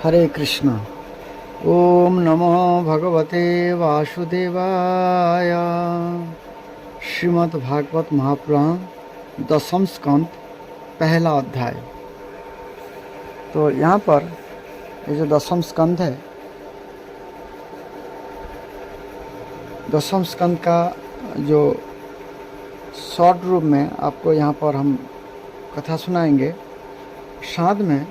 हरे कृष्ण। ओम नमो भगवते वासुदेवाय। श्रीमद् भागवत महापुराण दसम स्कंद पहला अध्याय। तो यहाँ पर ये जो दसम स्कंद है, दसम स्कंद का जो शॉर्ट रूप में आपको यहाँ पर हम कथा सुनाएंगे। साथ में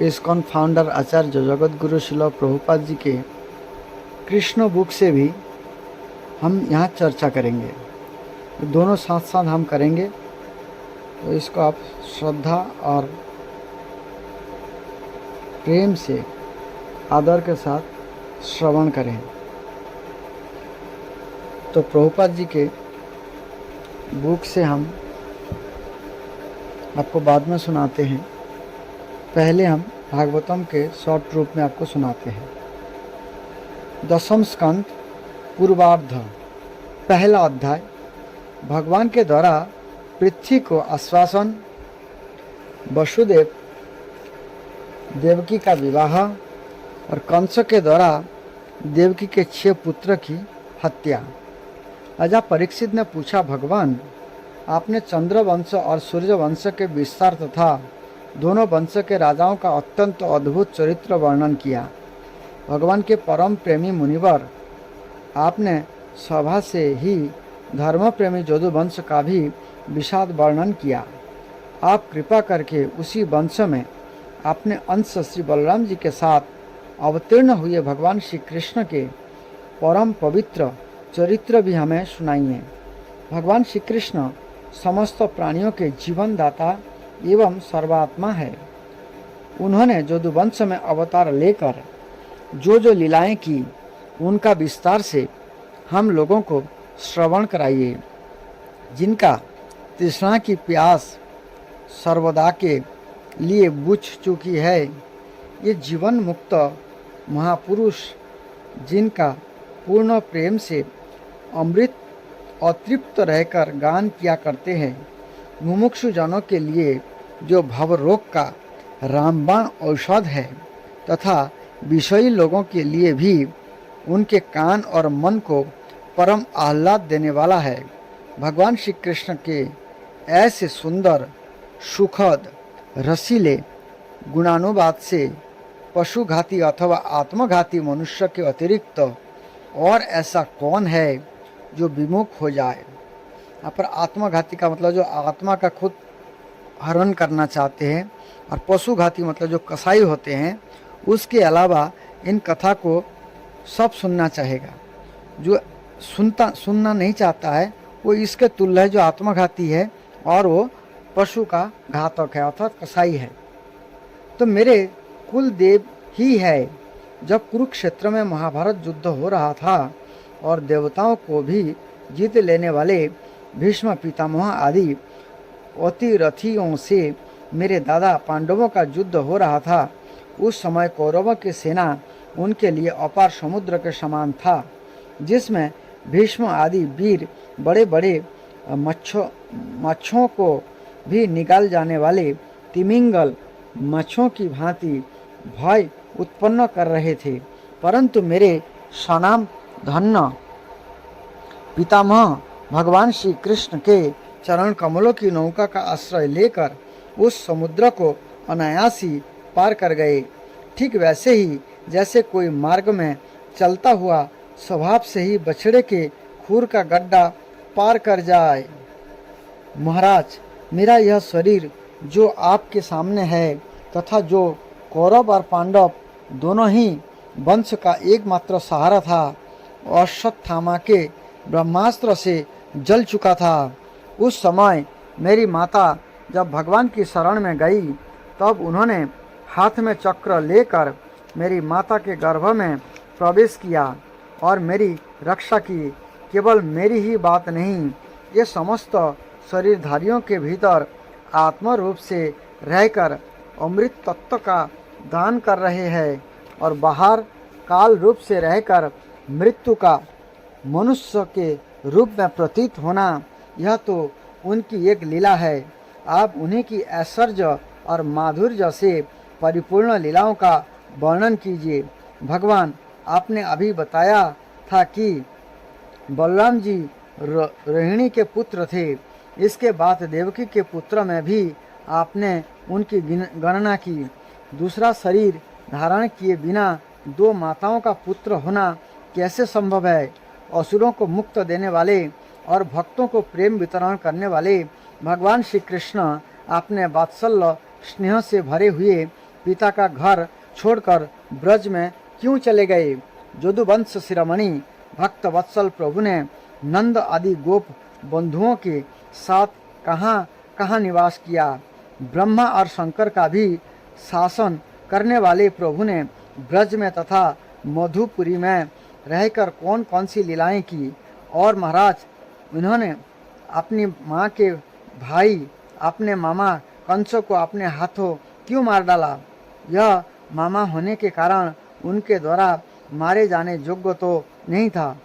इस्कॉन फाउंडर आचार्य जगत गुरु श्रील प्रभुपाद जी के कृष्ण बुक से भी हम यहाँ चर्चा करेंगे। तो दोनों साथ साथ हम करेंगे, तो इसको आप श्रद्धा और प्रेम से आदर के साथ श्रवण करें। तो प्रभुपाद जी के बुक से हम आपको बाद में सुनाते हैं, पहले हम भागवतम के शॉर्ट रूप में आपको सुनाते हैं। दसम स्कंद पूर्वार्ध पहला अध्याय। भगवान के द्वारा पृथ्वी को आश्वासन, वसुदेव देवकी का विवाह और कंस के द्वारा देवकी के 6 पुत्र की हत्या। राजा परीक्षित ने पूछा, भगवान आपने चंद्रवंश और सूर्यवंश के विस्तार तथा दोनों वंश के राजाओं का अत्यंत अद्भुत चरित्र वर्णन किया। भगवान के परम प्रेमी मुनिवर, आपने सभा से ही धर्म प्रेमी यदुवंश का भी विषाद वर्णन किया। आप कृपा करके उसी वंश में अपने अंश श्री बलराम जी के साथ अवतीर्ण हुए भगवान श्री कृष्ण के परम पवित्र चरित्र भी हमें सुनाइए। भगवान श्री कृष्ण समस्त प्राणियों के जीवन दाता एवं सर्वात्मा है। उन्होंने यदुवंश में अवतार लेकर जो जो लीलाएं की, उनका विस्तार से हम लोगों को श्रवण कराइए। जिनका तृष्णा की प्यास सर्वदा के लिए बुझ चुकी है, ये जीवन मुक्त महापुरुष जिनका पूर्ण प्रेम से अमृत अतृप्त रहकर गान किया करते हैं, मुमुक्षु जनों के लिए जो भवरोग का रामबाण औषध है तथा विषयी लोगों के लिए भी उनके कान और मन को परम आह्लाद देने वाला है। भगवान श्री कृष्ण के ऐसे सुंदर, सुखद, रसीले गुणानुवाद से पशुघाती अथवा आत्मघाती मनुष्य के अतिरिक्त और ऐसा कौन है जो विमुख हो जाए। यहाँ पर आत्मघाती का मतलब जो आत्मा का खुद हरण करना चाहते हैं, और पशुघाती मतलब जो कसाई होते हैं, उसके अलावा इन कथा को सब सुनना चाहेगा। जो सुनना नहीं चाहता है वो इसके तुल्य है, जो आत्मघाती है और वो पशु का घातक है अर्थात कसाई है। तो मेरे कुल देव ही है। जब कुरुक्षेत्र में महाभारत युद्ध हो रहा था और देवताओं को भी जीत लेने वाले भीष्म पितामह आदि अतिरथियों से मेरे दादा पांडवों का युद्ध हो रहा था, उस समय कौरवों की सेना उनके लिए अपार समुद्र के समान था, जिसमें भीष्म आदि वीर बड़े बड़े मच्छों को भी निकाल जाने वाले तिमिंगल मच्छों की भांति भय उत्पन्न कर रहे थे। परंतु मेरे सनाम धन्य पितामह भगवान श्री कृष्ण के चरण कमलों की नौका का आश्रय लेकर उस समुद्र को अनायासी पार कर गए। ठीक वैसे ही जैसे कोई मार्ग में चलता हुआ स्वभाव से ही बछड़े के खूर का गड्ढा पार कर जाए। महाराज, मेरा यह शरीर जो आपके सामने है तथा जो कौरव और पांडव दोनों ही वंश का एकमात्र सहारा था, अश्वत्थामा के ब्रह्मास्त्र से जल चुका था। उस समय मेरी माता जब भगवान की शरण में गई, तब उन्होंने हाथ में चक्र लेकर मेरी माता के गर्भ में प्रवेश किया और मेरी रक्षा की। केवल मेरी ही बात नहीं, ये समस्त शरीरधारियों के भीतर आत्मा रूप से रहकर अमृत तत्व का दान कर रहे हैं और बाहर काल रूप से रहकर मृत्यु का मनुष्य के रूप में प्रतीत होना, यह तो उनकी एक लीला है। आप उन्हीं की ऐश्वर्य और माधुर्य से परिपूर्ण लीलाओं का वर्णन कीजिए। भगवान, आपने अभी बताया था कि बलराम जी रोहिणी के पुत्र थे। इसके बाद देवकी के पुत्र में भी आपने उनकी गणना की। दूसरा शरीर धारण किए बिना दो माताओं का पुत्र होना कैसे संभव है? असुरों को मुक्त देने वाले और भक्तों को प्रेम वितरण करने वाले भगवान श्री कृष्ण आपने वात्सल्य स्नेह से भरे हुए पिता का घर छोड़कर ब्रज में क्यों चले गए? यदुवंश शिरोमणि भक्त वत्सल प्रभु ने नंद आदि गोप बंधुओं के साथ कहाँ कहाँ निवास किया? ब्रह्मा और शंकर का भी शासन करने वाले प्रभु ने ब्रज में तथा मधुपुरी में रहकर कौन कौन सी लीलाएं की? और महाराज, उन्होंने अपनी माँ के भाई अपने मामा कंस को अपने हाथों क्यों मार डाला? यह मामा होने के कारण उनके द्वारा मारे जाने योग्य तो नहीं था।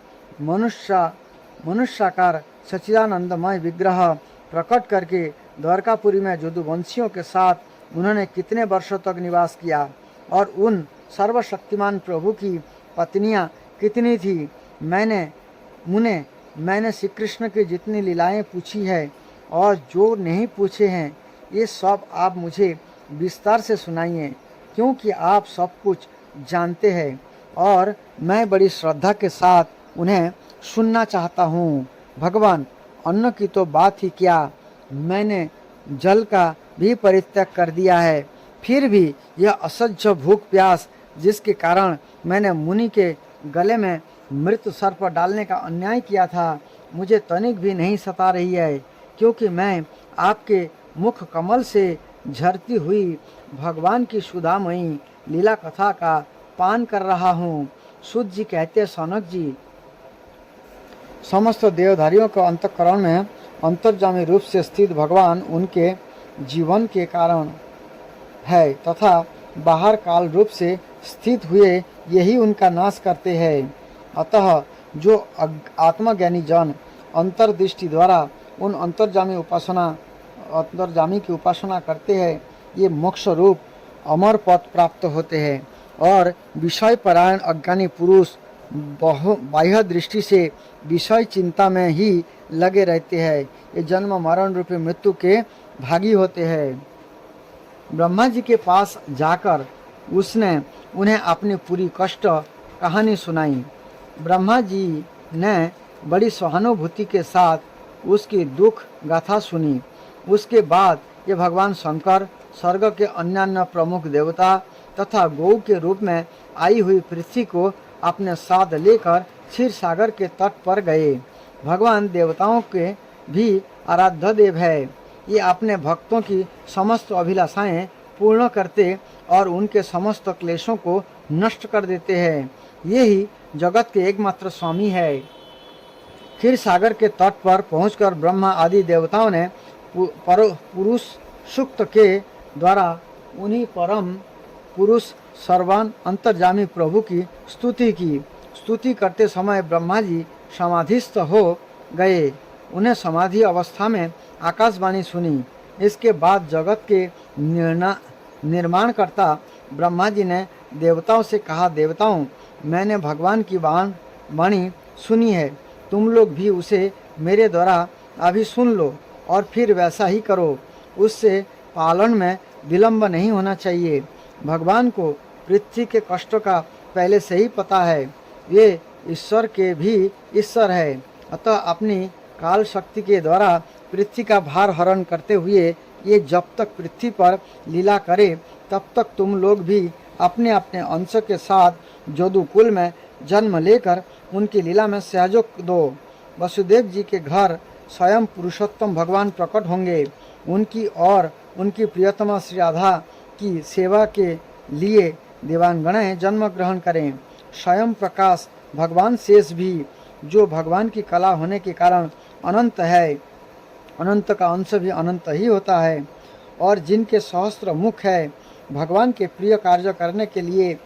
मनुष्याकार सच्चिदानंदमय विग्रह प्रकट करके द्वारकापुरी में यदुवंशियों के साथ उन्होंने कितने वर्षों तक निवास किया? और उन सर्वशक्तिमान प्रभु की पत्नियां कितनी थी? मैंने श्री कृष्ण की जितनी लीलाएं पूछी है और जो नहीं पूछे हैं, ये सब आप मुझे विस्तार से सुनाइए, क्योंकि आप सब कुछ जानते हैं और मैं बड़ी श्रद्धा के साथ उन्हें सुनना चाहता हूँ। भगवान, अन्न की तो बात ही क्या, मैंने जल का भी परित्याग कर दिया है, फिर भी यह असह्य भूख प्यास जिसके कारण मैंने मुनि के गले में मृत सर्प डालने का अन्याय किया था, मुझे तनिक भी नहीं सता रही है, क्योंकि मैं आपके मुख कमल से झरती हुई भगवान की सुधामयी लीला कथा का पान कर रहा हूँ। सूत जी कहते, सनक जी, समस्त देवधारियों के अंतःकरण में अंतर्जामी रूप से स्थित भगवान उनके जीवन के कारण है तथा बाहर काल रूप से स्थित हुए यही उनका नाश करते हैं। अतः जो आत्मज्ञानी जन अंतर्दृष्टि द्वारा उन अंतर्जामी की उपासना करते हैं, ये मोक्ष रूप अमर पद प्राप्त होते हैं। और विषय परायण अज्ञानी पुरुष बाह्य दृष्टि से विषय चिंता में ही लगे रहते हैं, ये जन्म मरण रूपी मृत्यु के भागी होते हैं। ब्रह्मा जी के पास जाकर उसने उन्हें अपनी पूरी कष्ट कहानी सुनाई। ब्रह्मा जी ने बड़ी सहानुभूति के साथ उसकी दुख गाथा सुनी। उसके बाद ये भगवान शंकर स्वर्ग के अन्यान्य प्रमुख देवता तथा गौ के रूप में आई हुई पृथ्वी को अपने साथ लेकर क्षीर सागर के तट पर गए। भगवान देवताओं के भी आराध्य देव है। ये अपने भक्तों की समस्त अभिलाषाएं पूर्ण करते और उनके समस्त क्लेशों को नष्ट कर देते हैं। ये ही जगत के एकमात्र स्वामी है। क्षीर सागर के तट पर पहुंचकर ब्रह्मा आदि देवताओं ने पुरुष सूक्त के द्वारा उन्हीं परम पुरुष सर्वान अंतर्जामी प्रभु की स्तुति की। स्तुति करते समय ब्रह्मा जी समाधिस्थ हो गए। उन्हें समाधि अवस्था में आकाशवाणी सुनी। इसके बाद जगत के निर्माणकर्ता ब्रह्मा जी ने देवताओं से कहा, देवताओं, मैंने भगवान की वाणी सुनी है, तुम लोग भी उसे मेरे द्वारा अभी सुन लो और फिर वैसा ही करो। उससे पालन में विलंब नहीं होना चाहिए। भगवान को पृथ्वी के कष्टों का पहले से ही पता है। ये ईश्वर के भी ईश्वर है। अतः अपनी काल शक्ति के द्वारा पृथ्वी का भार हरण करते हुए ये जब तक पृथ्वी पर लीला करे तब तक तुम लोग भी अपने अपने अंश के साथ जदुकुल में जन्म लेकर उनकी लीला में सहयोग दो। वसुदेव जी के घर स्वयं पुरुषोत्तम भगवान प्रकट होंगे। उनकी और उनकी प्रियतमा श्री राधा की सेवा के लिए देवांगनाएं जन्म ग्रहण करें। स्वयं प्रकाश भगवान शेष भी, जो भगवान की कला होने के कारण अनंत है, अनंत का अंश भी अनंत ही होता है, और जिनके सहस्त्र मुख है, भगवान के प्रिय कार्य करने के लिए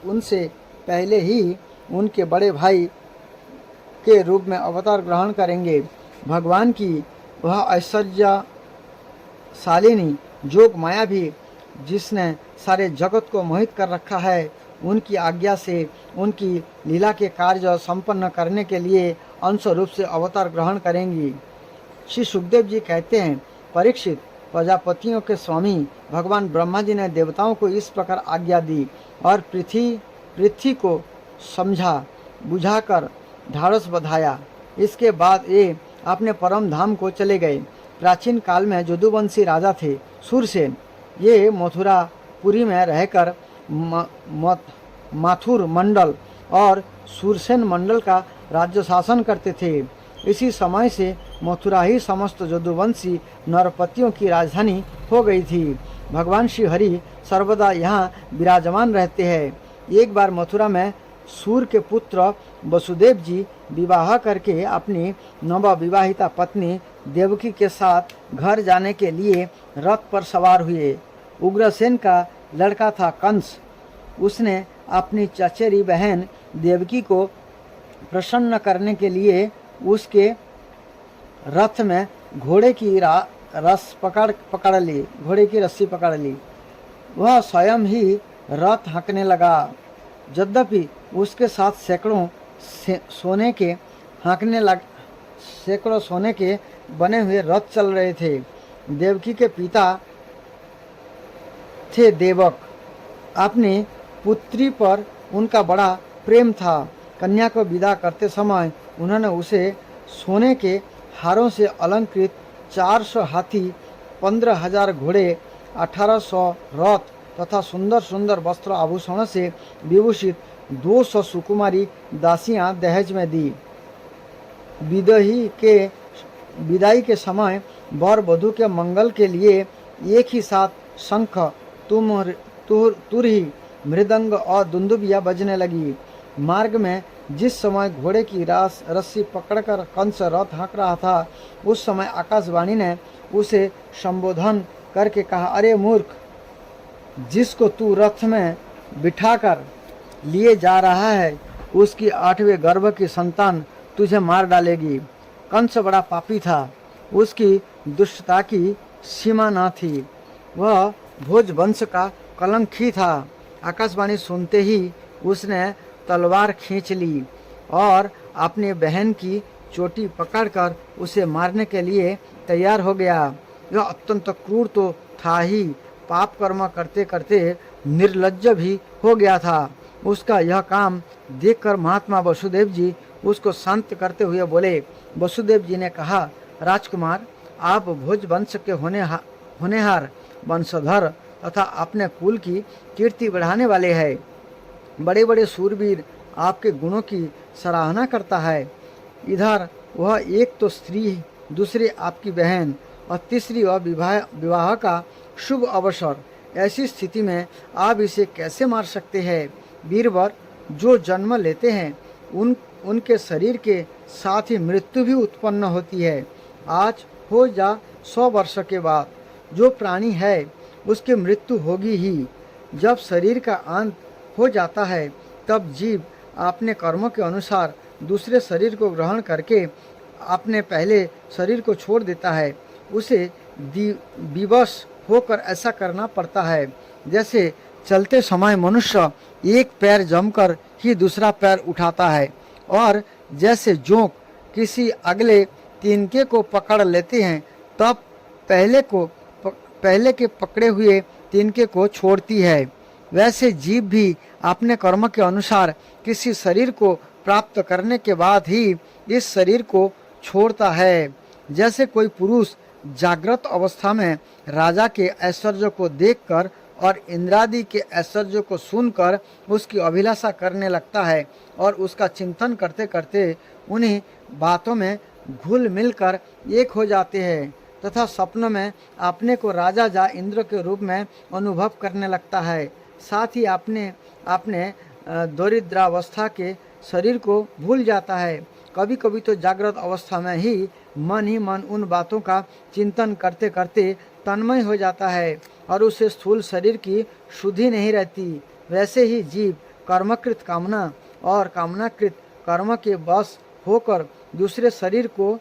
उनसे पहले ही उनके बड़े भाई के रूप में अवतार ग्रहण करेंगे। भगवान की वह ऐश्वर्यशालिनी जोग माया भी, जिसने सारे जगत को मोहित कर रखा है। उनकी आज्ञा से उनकी लीला के कार्य संपन्न करने के लिए अंश रूप से अवतार ग्रहण करेंगी। श्री सुखदेव जी कहते हैं, परीक्षित, प्रजापतियों के स्वामी भगवान ब्रह्मा जी ने देवताओं को इस प्रकार आज्ञा दी और पृथ्वी को समझा बुझाकर ढाढ़स बधाया। इसके बाद ये अपने परम धाम को चले गए। प्राचीन काल में जदुवंशी राजा थे सूरसेन। ये मथुरापुरी में रहकर माथुर मंडल और सूरसेन मंडल का राज्य शासन करते थे। इसी समय से मथुरा ही समस्त जदुवंशी नरपतियों की राजधानी हो गई थी। भगवान श्री हरि सर्वदा यहाँ विराजमान रहते हैं। एक बार मथुरा में सूर के पुत्र वसुदेव जी विवाह करके अपनी नवविवाहिता पत्नी देवकी के साथ घर जाने के लिए रथ पर सवार हुए। उग्रसेन का लड़का था कंस। उसने अपनी चचेरी बहन देवकी को प्रसन्न करने के लिए उसके रथ में घोड़े की रस्सी पकड़ ली। वह स्वयं ही रथ हाँकने लगा। यद्यपि उसके साथ सैकड़ों सोने के बने हुए रथ चल रहे थे। देवकी के पिता थे देवक। अपनी पुत्री पर उनका बड़ा प्रेम था। कन्या को विदा करते समय उन्होंने उसे सोने के हारों से अलंकृत 400 हाथी, 15,000 घोड़े, 1800 रथ तथा सुंदर सुंदर वस्त्र आभूषणों से विभूषित 200 सुकुमारी दासियां दहेज में दी। विदाई के समय वर वधू के मंगल के लिए एक ही साथ शंख, तुरही, मृदंग और दुंदुबिया बजने लगी। मार्ग में जिस समय घोड़े की रस्सी पकड़कर कंस रथ हाँक रहा था, उस समय आकाशवाणी ने उसे संबोधन करके कहा, अरे मूर्ख, जिसको तू रथ में बिठाकर लिए जा रहा है, उसकी 8वें गर्भ की संतान तुझे मार डालेगी। कंस बड़ा पापी था। उसकी दुष्टता की सीमा न थी। वह भोज वंश का कलंक ही था। आकाशवाणी सुनते ही उसने तलवार खींच ली और अपनी बहन की चोटी पकड़कर उसे मारने के लिए तैयार हो गया। यह अत्यंत क्रूर तो था ही, पाप कर्म करते करते निर्लज्ज भी हो गया था। उसका यह काम देखकर महात्मा वसुदेव जी उसको शांत करते हुए बोले। वसुदेव जी ने कहा, राजकुमार, आप भोज वंश के होनेहार वंशधर तथा अपने कुल की कीर्ति बढ़ाने वाले हैं। बड़े बड़े सूरवीर आपके गुणों की सराहना करता है। इधर वह एक तो स्त्री, दूसरी आपकी बहन और तीसरी वह विवाह का शुभ अवसर। ऐसी स्थिति में आप इसे कैसे मार सकते हैं? वीरवर जो जन्म लेते हैं उनके शरीर के साथ ही मृत्यु भी उत्पन्न होती है। आज हो जा 100 वर्ष के बाद जो प्राणी है उसकी मृत्यु होगी ही। जब शरीर का अंत हो जाता है तब जीव अपने कर्मों के अनुसार दूसरे शरीर को ग्रहण करके अपने पहले शरीर को छोड़ देता है। उसे विवश होकर ऐसा करना पड़ता है। जैसे चलते समय मनुष्य एक पैर जमकर ही दूसरा पैर उठाता है और जैसे जोंक किसी अगले तिनके को पकड़ लेते हैं तब पहले के पकड़े हुए तिनके को छोड़ती है, वैसे जीव भी अपने कर्म के अनुसार किसी शरीर को प्राप्त करने के बाद ही इस शरीर को छोड़ता है। जैसे कोई पुरुष जागृत अवस्था में राजा के ऐश्वर्य को देखकर और इंद्रादि के ऐश्वर्य को सुनकर उसकी अभिलाषा करने लगता है और उसका चिंतन करते करते उन्हीं बातों में घुल मिलकर एक हो जाते हैं तथा स्वप्न में अपने को राजा जा इंद्र के रूप में अनुभव करने लगता है। साथ ही अपने दरिद्रावस्था के शरीर को भूल जाता है। कभी कभी तो जागृत अवस्था में ही मन उन बातों का चिंतन करते करते तन्मय हो जाता है और उसे स्थूल शरीर की शुद्धि नहीं रहती। वैसे ही जीव कर्मकृत कामना और कामनाकृत कर्म के वश होकर दूसरे शरीर को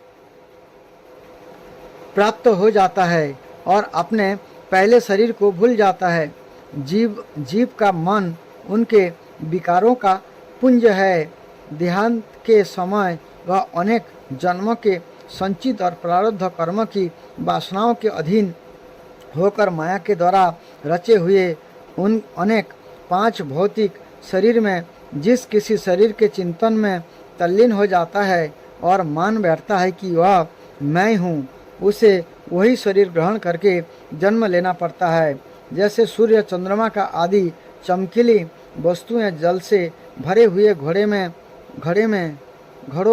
प्राप्त हो जाता है और अपने पहले शरीर को भूल जाता है। जीव का मन उनके विकारों का पुंज है। देहांत के समय वह अनेक जन्मों के संचित और प्रारब्ध कर्म की वासनाओं के अधीन होकर माया के द्वारा रचे हुए उन अनेक 5 भौतिक शरीर में जिस किसी शरीर के चिंतन में तल्लीन हो जाता है और मान बैठता है कि वह मैं हूँ, उसे वही शरीर ग्रहण करके जन्म लेना पड़ता है। जैसे सूर्य चंद्रमा का आदि चमकीली वस्तुएं जल से भरे हुए घड़ों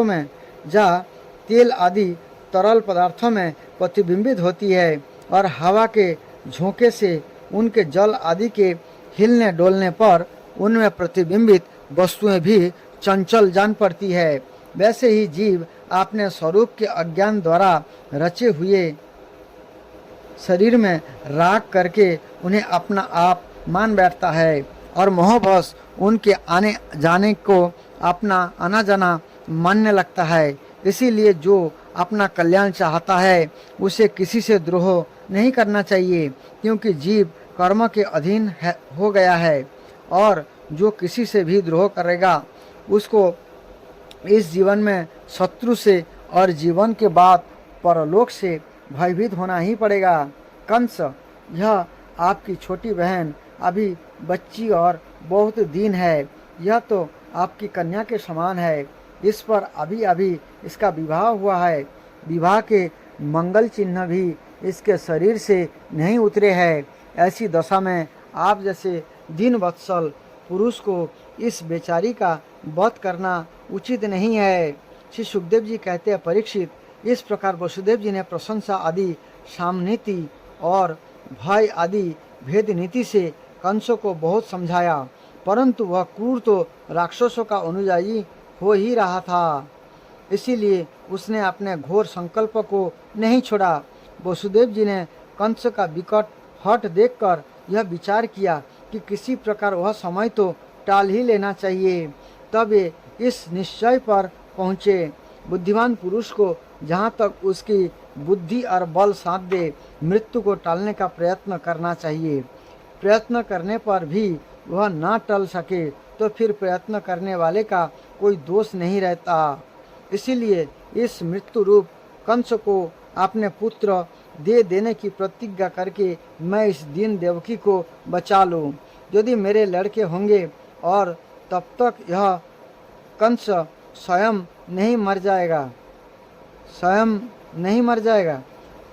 में या तेल आदि तरल पदार्थों में प्रतिबिंबित होती है और हवा के झोंके से उनके जल आदि के हिलने डोलने पर उनमें प्रतिबिंबित वस्तुएं भी चंचल जान पड़ती है, वैसे ही जीव अपने स्वरूप के अज्ञान द्वारा रचे हुए शरीर में राग करके उन्हें अपना आप मान बैठता है और मोहवश उनके आने जाने को अपना आना जाना मानने लगता है। इसीलिए जो अपना कल्याण चाहता है उसे किसी से द्रोह नहीं करना चाहिए, क्योंकि जीव कर्म के अधीन हो गया है और जो किसी से भी द्रोह करेगा उसको इस जीवन में शत्रु से और जीवन के बाद परलोक से भयभीत होना ही पड़ेगा। कंस, यह आपकी छोटी बहन अभी बच्ची और बहुत दीन है, यह तो आपकी कन्या के समान है। इस पर अभी अभी इसका विवाह हुआ है, विवाह के मंगल चिन्ह भी इसके शरीर से नहीं उतरे हैं। ऐसी दशा में आप जैसे दीन वत्सल पुरुष को इस बेचारी का वध करना उचित नहीं है। श्री सुखदेव जी कहते हैं, परीक्षित, इस प्रकार वसुदेव जी ने प्रशंसा आदि सामनीति और भय आदि भेद नीति से कंस को बहुत समझाया, परंतु वह क्रूर तो राक्षसों का अनुयायी हो ही रहा था, इसीलिए उसने अपने घोर संकल्प को नहीं छोड़ा। वसुदेव जी ने कंस का विकट हठ देखकर यह विचार किया कि किसी प्रकार वह समय तो टाल ही लेना चाहिए। तब वे इस निश्चय पर पहुँचे, बुद्धिमान पुरुष को जहाँ तक उसकी बुद्धि और बल साथ दे मृत्यु को टालने का प्रयत्न करना चाहिए। प्रयत्न करने पर भी वह ना टल सके तो फिर प्रयत्न करने वाले का कोई दोष नहीं रहता। इसीलिए इस मृत्यु रूप कंस को अपने पुत्र दे देने की प्रतिज्ञा करके मैं इस दीन देवकी को बचा लूँ। यदि मेरे लड़के होंगे और तब तक यह कंस स्वयं नहीं मर जाएगा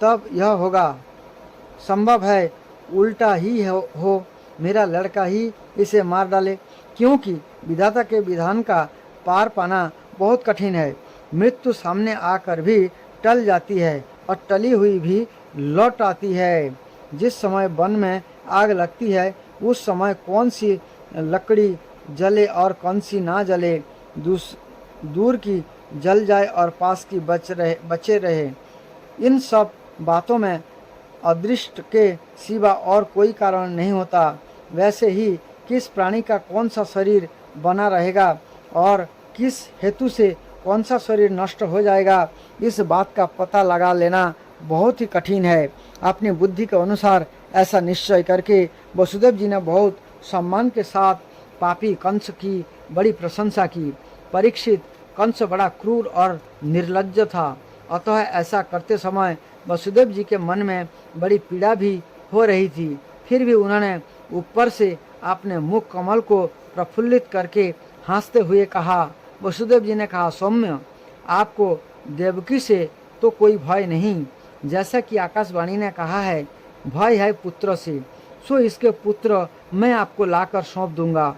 तब यह होगा। संभव है उल्टा ही हो मेरा लड़का ही इसे मार डाले, क्योंकि विधाता के विधान का पार पाना बहुत कठिन है। मृत्यु सामने आकर भी टल जाती है और टली हुई भी लौट आती है। जिस समय वन में आग लगती है उस समय कौन सी लकड़ी जले और कौन सी ना जले, दूर की जल जाए और पास की बचे रहे, इन सब बातों में अदृष्ट के सिवा और कोई कारण नहीं होता। वैसे ही किस प्राणी का कौन सा शरीर बना रहेगा और किस हेतु से कौन सा शरीर नष्ट हो जाएगा, इस बात का पता लगा लेना बहुत ही कठिन है। अपनी बुद्धि के अनुसार ऐसा निश्चय करके वसुदेव जी ने बहुत सम्मान के साथ पापी कंस की बड़ी प्रशंसा की। परीक्षित, कंस बड़ा क्रूर और निर्लज्ज था, अतः ऐसा करते समय वसुदेव जी के मन में बड़ी पीड़ा भी हो रही थी। फिर भी उन्होंने ऊपर से अपने मुख कमल को प्रफुल्लित करके हंसते हुए कहा। वसुदेव जी ने कहा, सौम्य, आपको देवकी से तो कोई भय नहीं, जैसा कि आकाशवाणी ने कहा है, भय है पुत्र से, सो इसके पुत्र मैं आपको लाकर सौंप दूंगा।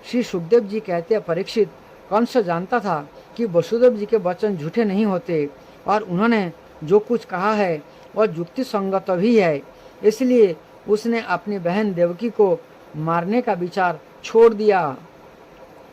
श्री सुखदेव जी कहते हैं, परीक्षित, कंस जानता था कि वसुदेव जी के वचन झूठे नहीं होते और उन्होंने जो कुछ कहा है वह युक्ति संगत भी है, इसलिए उसने अपनी बहन देवकी को मारने का विचार छोड़ दिया।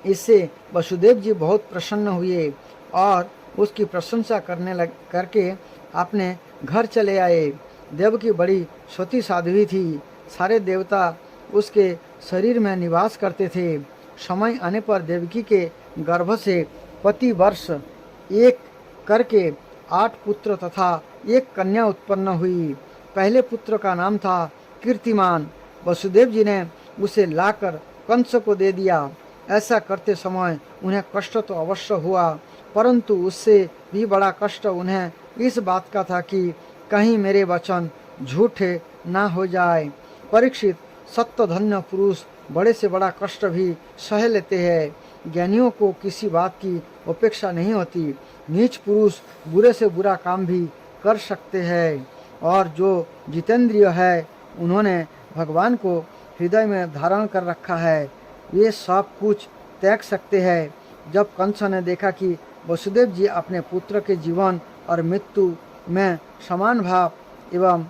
इससे वसुदेव जी बहुत प्रसन्न हुए और उसकी प्रशंसा करके अपने घर चले आए। देवकी बड़ी सती साध्वी थी, सारे देवता उसके शरीर में निवास करते थे। समय आने पर देवकी के गर्भ से प्रति वर्ष एक करके 8 पुत्र तथा 1 कन्या उत्पन्न हुई। पहले पुत्र का नाम था कीर्तिमान। वसुदेव जी ने उसे लाकर कंस को दे दिया। ऐसा करते समय उन्हें कष्ट तो अवश्य हुआ, परंतु उससे भी बड़ा कष्ट उन्हें इस बात का था कि कहीं मेरे वचन झूठे ना हो जाए। परीक्षित, सत्य धन्य पुरुष बड़े से बड़ा कष्ट भी सह लेते हैं। ज्ञानियों को किसी बात की अपेक्षा नहीं होती। नीच पुरुष बुरे से बुरा काम भी कर सकते हैं, और जो जितेंद्रिय है उन्होंने भगवान को हृदय में धारण कर रखा है, ये सब कुछ त्याग सकते हैं। जब कंस ने देखा कि वसुदेव जी अपने पुत्र के जीवन और मृत्यु में समान भाव एवं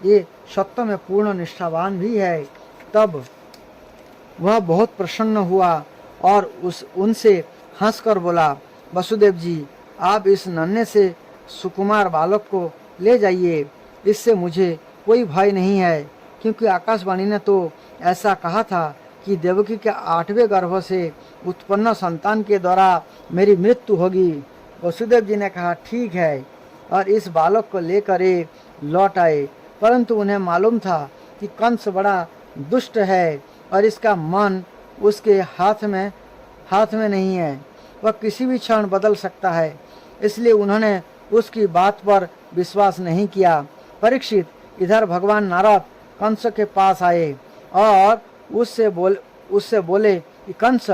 ये सत्य में पूर्ण निष्ठावान भी है, तब वह बहुत प्रसन्न हुआ और उनसे हंसकर बोला, वसुदेव जी, आप इस नन्हे से सुकुमार बालक को ले जाइए, इससे मुझे कोई भय नहीं है, क्योंकि आकाशवाणी ने तो ऐसा कहा था कि देवकी के 8वें गर्भ से उत्पन्न संतान के द्वारा मेरी मृत्यु होगी। वसुदेव जी ने कहा, ठीक है, और इस बालक को लेकर ये लौट आए। परंतु उन्हें मालूम था कि कंस बड़ा दुष्ट है और इसका मन उसके हाथ में नहीं है, वह किसी भी क्षण बदल सकता है, इसलिए उन्होंने उसकी बात पर विश्वास नहीं किया। परीक्षित, इधर भगवान नारद कंस के पास आए और उससे बोले कि कंस,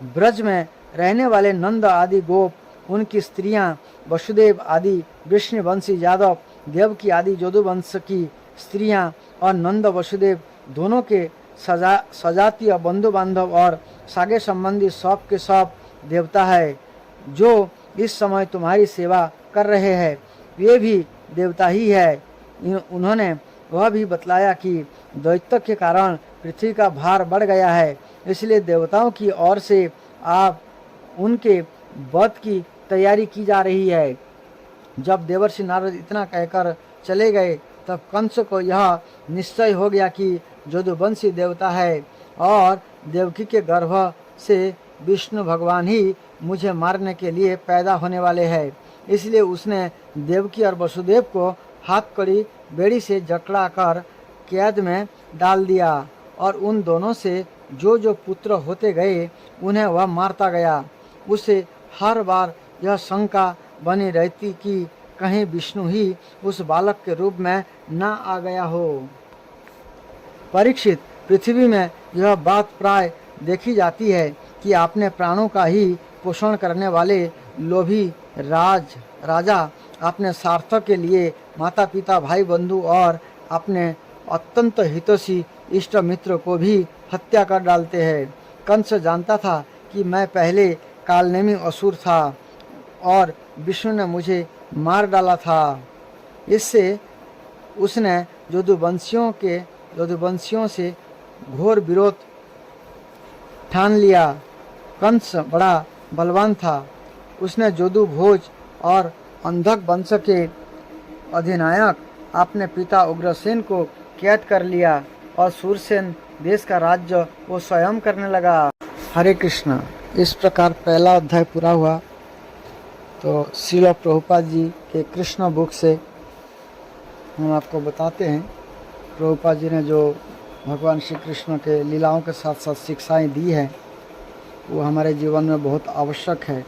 ब्रज में रहने वाले नंद आदि गोप, उनकी स्त्रियां, वसुदेव आदि विष्णुवंशी यादव, देवकी आदि यदुवंश की स्त्रियां और नंद वसुदेव दोनों के सजातीय बंधु बांधव और सागे संबंधी सब के सब देवता है जो इस समय तुम्हारी सेवा कर रहे हैं, वे भी देवता ही है। उन्होंने वह भी बतलाया कि दैत्य के कारण पृथ्वी का भार बढ़ गया है, इसलिए देवताओं की ओर से आप उनके वध की तैयारी की जा रही है। जब देवर्षि नारद इतना कहकर चले गए, तब कंस को यह निश्चय हो गया कि यदुवंशी देवता है और देवकी के गर्भ से विष्णु भगवान ही मुझे मारने के लिए पैदा होने वाले हैं। इसलिए उसने देवकी और वसुदेव को हाथकड़ी बेड़ी से जकड़ा कर कैद में डाल दिया और उन दोनों से जो जो पुत्र होते गए उन्हें वह मारता गया। उसे हर बार यह शंका बनी रहती कि कहीं विष्णु ही उस बालक के रूप में न आ गया हो। परीक्षित, पृथ्वी में यह बात प्राय देखी जाती है कि अपने प्राणों का ही पोषण करने वाले लोभी राजा अपने स्वार्थ के लिए माता पिता, भाई बंधु और अपने अत्यंत हितैषी इष्ट मित्र को भी हत्या कर डालते हैं। कंस जानता था कि मैं पहले कालनेमी असुर था और विष्णु ने मुझे मार डाला था। इससे उसने यदुवंशियों से घोर विरोध ठान लिया। कंस बड़ा बलवान था। उसने यदु भोज और अंधक वंश के अधिनायक अपने पिता उग्रसेन को कैद कर लिया और सूरसेन देश का राज्य वो स्वयं करने लगा। हरे कृष्ण। इस प्रकार पहला अध्याय पूरा हुआ। तो श्रील प्रभुपाद जी के कृष्ण बुक से हम आपको बताते हैं, प्रभुपाद जी ने जो भगवान श्री कृष्ण के लीलाओं के साथ साथ शिक्षाएं दी हैं वो हमारे जीवन में बहुत आवश्यक है,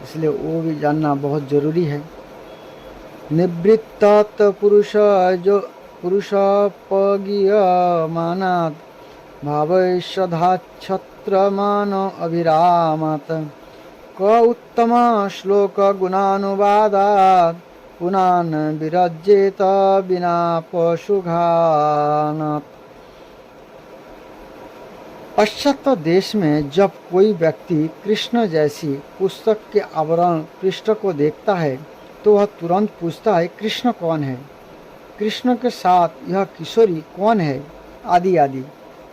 इसलिए वो भी जानना बहुत ज़रूरी है। निवृत्तात पुरुषपगीयमानात् भावैषधाच्छत्रमान अभिरामात् क उत्तम श्लोक गुणानुवादात् पुनान् विरज्येत विना पशुघानात्। पाश्चात्य देश में जब कोई व्यक्ति कृष्ण जैसी पुस्तक के आवरण पृष्ठ को देखता है तो वह तुरंत पूछता है, कृष्ण कौन है, कृष्ण के साथ यह किशोरी कौन है, आदि आदि।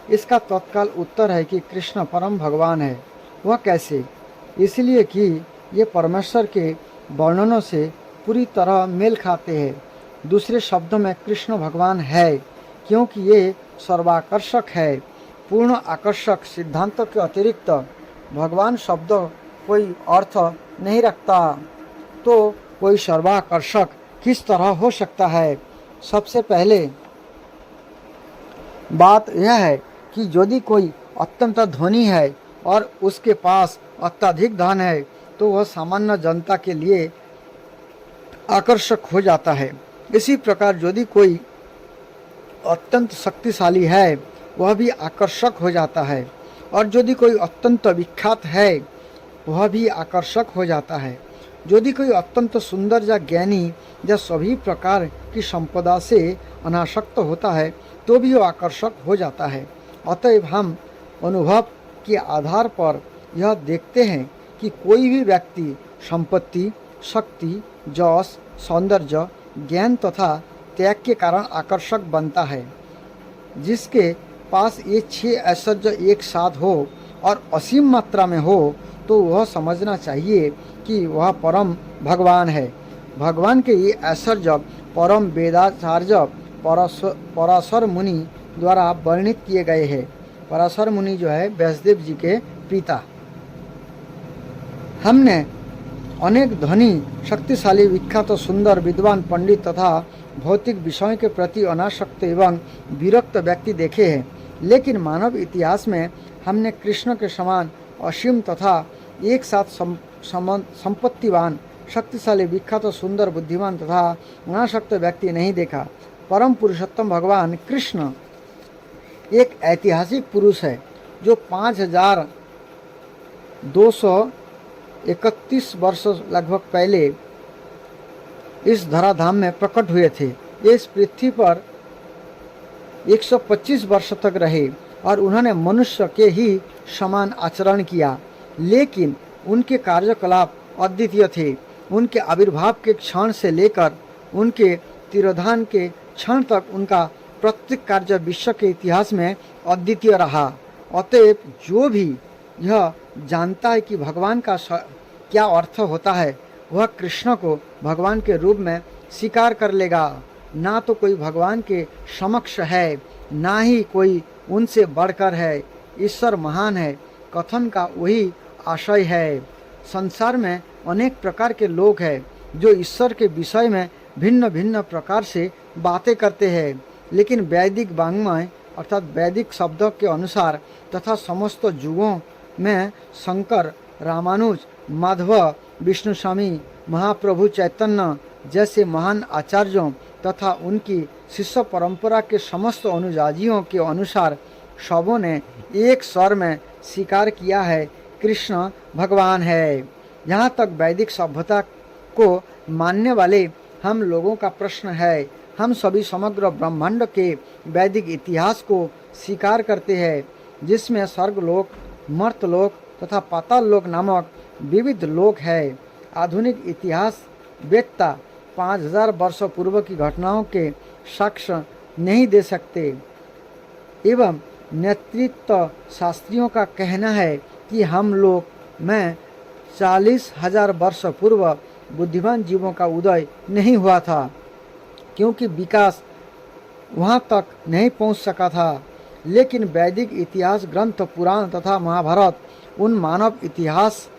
इसका तत्काल उत्तर है कि कृष्ण परम भगवान है। वह कैसे? इसलिए कि ये परमेश्वर के वर्णनों से पूरी तरह मेल खाते हैं। दूसरे शब्दों में कृष्ण भगवान है, क्योंकि ये सर्वाकर्षक है। पूर्ण आकर्षक सिद्धांतों के अतिरिक्त भगवान शब्द कोई अर्थ नहीं रखता, तो कोई सर्वाकर्षक किस तरह हो सकता है? सबसे पहले बात यह है कि यदि कोई अत्यंत धनी है और उसके पास अत्यधिक धन है तो वह सामान्य जनता के लिए आकर्षक हो जाता है। इसी प्रकार यदि कोई अत्यंत शक्तिशाली है वह भी आकर्षक हो जाता है, और यदि कोई अत्यंत विख्यात है वह भी आकर्षक हो जाता है। यदि कोई अत्यंत सुंदर या ज्ञानी या सभी प्रकार की संपदा से अनासक्त होता है तो भी वह आकर्षक हो जाता है। अतएव हम अनुभव के आधार पर यह देखते हैं कि कोई भी व्यक्ति संपत्ति, शक्ति, यश, सौंदर्य, ज्ञान तथा त्याग के कारण आकर्षक बनता है। जिसके पास ये 6 ऐश्वर्य एक साथ हो और असीम मात्रा में हो तो वह समझना चाहिए कि वह परम भगवान है। भगवान के ये ऐश्वर्य परम वेदाचार्य पराशर मुनि द्वारा वर्णित किए गए हैं। पराशर मुनि जो है व्यासदेव जी के पिता। हमने अनेक धनी, शक्तिशाली, विख्यात, सुंदर, विद्वान, पंडित तथा भौतिक विषयों के प्रति अनासक्त एवं विरक्त व्यक्ति देखे हैं, लेकिन मानव इतिहास में हमने कृष्ण के समान असीम तथा एक साथ संपत्तिवान, शक्तिशाली, विख्यात, सुंदर, बुद्धिमान तथा अनासक्त व्यक्ति नहीं देखा। परम पुरुषोत्तम भगवान कृष्ण एक ऐतिहासिक पुरुष है जो 5231 वर्ष लगभग पहले इस धराधाम में प्रकट हुए थे। ये इस पृथ्वी पर 125 वर्ष तक रहे और उन्होंने मनुष्य के ही समान आचरण किया, लेकिन उनके कार्यकलाप अद्वितीय थे। उनके आविर्भाव के क्षण से लेकर उनके तिरोधान के क्षण तक उनका प्रत्येक कार्य विश्व के इतिहास में अद्वितीय रहा। अतएव जो भी यह जानता है कि भगवान का क्या अर्थ होता है वह कृष्ण को भगवान के रूप में स्वीकार कर लेगा। ना तो कोई भगवान के समक्ष है, ना ही कोई उनसे बढ़कर है। ईश्वर महान है कथन का वही आशय है। संसार में अनेक प्रकार के लोग हैं जो ईश्वर के विषय में भिन्न भिन्न प्रकार से बातें करते हैं, लेकिन वैदिक वाङ्मय अर्थात वैदिक शब्दों के अनुसार तथा समस्त युगों में शंकर, रामानुज, माधव, विष्णु स्वामी, महाप्रभु चैतन्य जैसे महान आचार्यों तथा उनकी शिष्य परंपरा के समस्त अनुयायियों के अनुसार सबों ने एक स्वर में स्वीकार किया है कृष्ण भगवान है। यहाँ तक वैदिक सभ्यता को मानने वाले हम लोगों का प्रश्न है, हम सभी समग्र ब्रह्मांड के वैदिक इतिहास को स्वीकार करते हैं जिसमें स्वर्गलोक, मर्तलोक तथा पाताललोक नामक विविध लोक है। आधुनिक इतिहास वेत्ता 5000 वर्ष पूर्व की घटनाओं के साक्ष्य नहीं दे सकते एवं नेतृत्व शास्त्रियों का कहना है कि हम लोग में 40,000 वर्ष पूर्व बुद्धिमान जीवों का उदय नहीं हुआ था, क्योंकि विकास वहाँ तक नहीं पहुँच सका था। लेकिन वैदिक इतिहास ग्रंथ, पुराण तथा महाभारत उन मानव इतिहास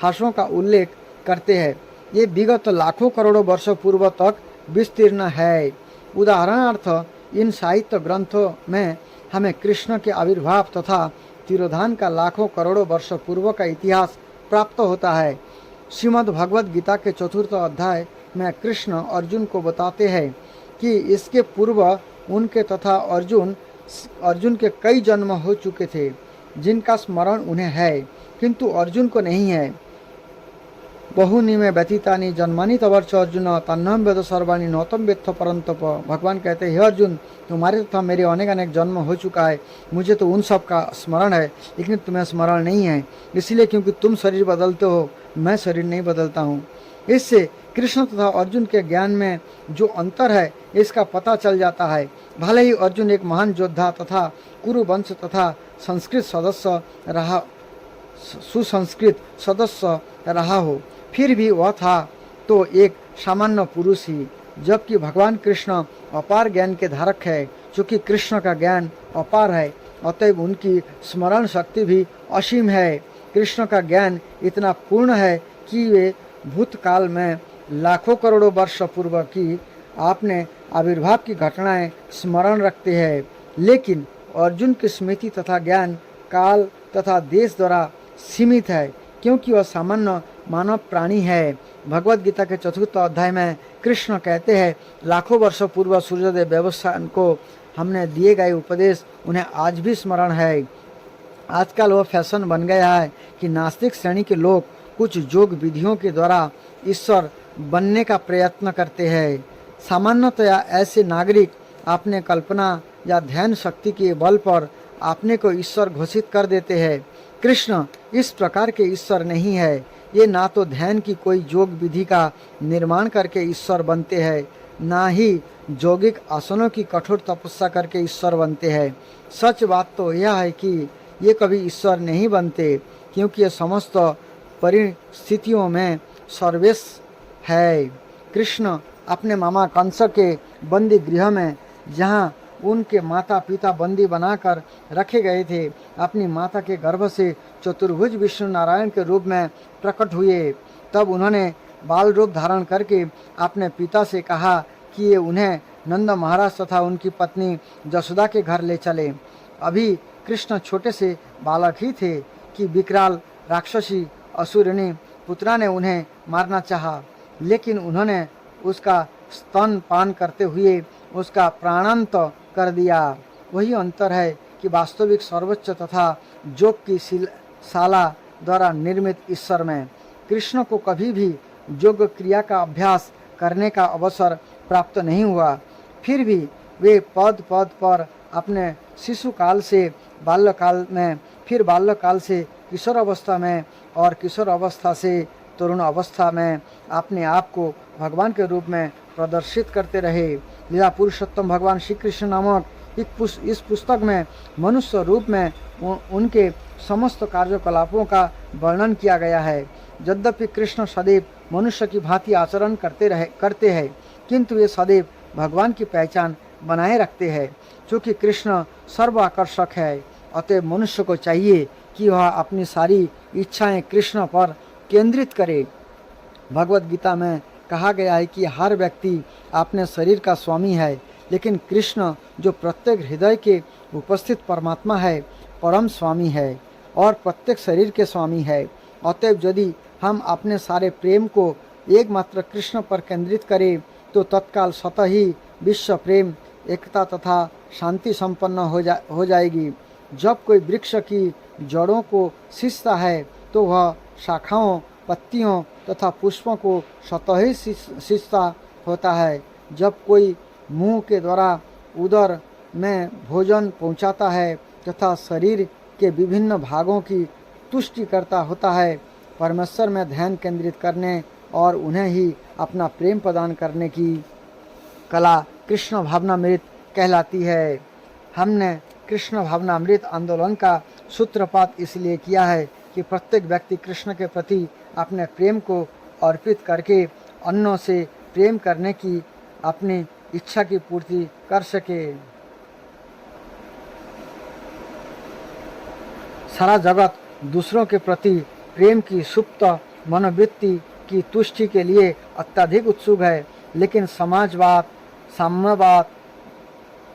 हासों का उल्लेख करते हैं। ये विगत लाखों करोड़ों वर्षों पूर्व तक विस्तीर्ण है। उदाहरणार्थ इन साहित्य ग्रंथों में हमें कृष्ण के आविर्भाव तथा तिरोधान का लाखों करोड़ों वर्ष पूर्व का इतिहास प्राप्त होता है। श्रीमद् भगवद गीता के 4th अध्याय में कृष्ण अर्जुन को बताते हैं कि इसके पूर्व उनके तथा अर्जुन के कई जन्म हो चुके थे जिनका स्मरण उन्हें है, किंतु अर्जुन को नहीं है। बहुनी में व्यतीतानि जन्मानि तवर्ष अर्जुन तन्नहं वेद सर्वाणि नौतम वेत्थ परंतप। भगवान कहते हैं, हे अर्जुन, तुम्हारे तथा मेरे अनेक अनेक जन्म हो चुका है, मुझे तो उन सब का स्मरण है लेकिन तुम्हें स्मरण नहीं है, इसलिए क्योंकि तुम शरीर बदलते हो, मैं शरीर नहीं बदलता हूँ। इससे कृष्ण तथा अर्जुन के ज्ञान में जो अंतर है इसका पता चल जाता है। भले ही अर्जुन एक महान योद्धा तथा कुरुवंश तथा सुसंस्कृत सदस्य रहा हो, फिर भी वह था तो एक सामान्य पुरुष ही, जबकि भगवान कृष्ण अपार ज्ञान के धारक है। चूँकि कृष्ण का ज्ञान अपार है, अतएव उनकी स्मरण शक्ति भी असीम है। कृष्ण का ज्ञान इतना पूर्ण है कि वे भूतकाल में लाखों करोड़ों वर्ष पूर्व की आपने आविर्भाव की घटनाएं स्मरण रखते हैं, लेकिन अर्जुन की स्मृति तथा ज्ञान काल तथा देश द्वारा सीमित है, क्योंकि वह सामान्य मानव प्राणी है। भगवत गीता के 4th अध्याय में कृष्ण कहते हैं, लाखों वर्षों पूर्व सूर्योदय व्यवस्थान को हमने दिए गए उपदेश उन्हें आज भी स्मरण है। आजकल वह फैशन बन गया है कि नास्तिक श्रेणी के लोग कुछ योग विधियों के द्वारा ईश्वर बनने का प्रयत्न करते हैं। सामान्यतया ऐसे नागरिक अपने कल्पना या ध्यान शक्ति के बल पर अपने को ईश्वर घोषित कर देते हैं। कृष्ण इस प्रकार के ईश्वर नहीं है। ये ना तो ध्यान की कोई योग विधि का निर्माण करके ईश्वर बनते हैं, ना ही यौगिक आसनों की कठोर तपस्या करके ईश्वर बनते हैं। सच बात तो यह है कि ये कभी ईश्वर नहीं बनते, क्योंकि ये समस्त परिस्थितियों में सर्वश्रेष्ठ है। कृष्ण अपने मामा कंस के बंदी गृह में, जहाँ उनके माता पिता बंदी बनाकर रखे गए थे, अपनी माता के गर्भ से चतुर्भुज विष्णु नारायण के रूप में प्रकट हुए। तब उन्होंने बाल रूप धारण करके अपने पिता से कहा कि ये उन्हें नंद महाराज तथा उनकी पत्नी जसोदा के घर ले चले। अभी कृष्ण छोटे से बालक ही थे कि विकराल राक्षसी असुरिणी पुत्रा ने उन्हें मारना चाहा, लेकिन उन्होंने उसका स्तन पान करते हुए उसका प्राणांत कर दिया। वही अंतर है कि वास्तविक सर्वोच्च तथा योग की शाला द्वारा निर्मित ईश्वर में कृष्ण को कभी भी योग क्रिया का अभ्यास करने का अवसर प्राप्त नहीं हुआ। फिर भी वे पद पद पर अपने शिशु काल से बाल्यकाल में, फिर बाल्यकाल से किशोर अवस्था में और किशोर अवस्था से तरुण अवस्था में अपने आप को भगवान के रूप में प्रदर्शित करते रहे। लीला पुरुषोत्तम भगवान श्री कृष्ण नामक इस पुस्तक में मनुष्य रूप में उनके समस्त कार्यकलापों का वर्णन किया गया है। यद्यपि कृष्ण सदैव मनुष्य की भांति आचरण करते हैं, किंतु वे सदैव भगवान की पहचान बनाए रखते हैं। चूँकि कृष्ण सर्वाकर्षक है, अतएव मनुष्य को चाहिए कि वह अपनी सारी इच्छाएं कृष्ण पर केंद्रित करे। भगवत गीता में कहा गया है कि हर व्यक्ति अपने शरीर का स्वामी है, लेकिन कृष्ण जो प्रत्येक हृदय के उपस्थित परमात्मा है, परम स्वामी है और प्रत्येक शरीर के स्वामी है। अतएव यदि हम अपने सारे प्रेम को एकमात्र कृष्ण पर केंद्रित करें, तो तत्काल स्वतः ही विश्व प्रेम, एकता तथा शांति संपन्न हो जाएगी। जब कोई वृक्ष की जड़ों को सींचता है, तो वह शाखाओं, पत्तियों तथा पुष्पों को स्वतः ही सींचता होता है। जब कोई मुंह के द्वारा उदर में भोजन पहुंचाता है तथा शरीर के विभिन्न भागों की तुष्टि करता होता है, परमेश्वर में ध्यान केंद्रित करने और उन्हें ही अपना प्रेम प्रदान करने की कला कृष्ण भावनामृत कहलाती है। हमने कृष्ण भावनामृत आंदोलन का सूत्रपात इसलिए किया है कि प्रत्येक व्यक्ति कृष्ण के प्रति अपने प्रेम को अर्पित करके अन्यों से प्रेम करने की अपनी इच्छा की पूर्ति कर सके। सारा जगत दूसरों के प्रति प्रेम की सुप्त मनोवृत्ति की तुष्टि के लिए अत्यधिक उत्सुक है, लेकिन समाजवाद, साम्यवाद,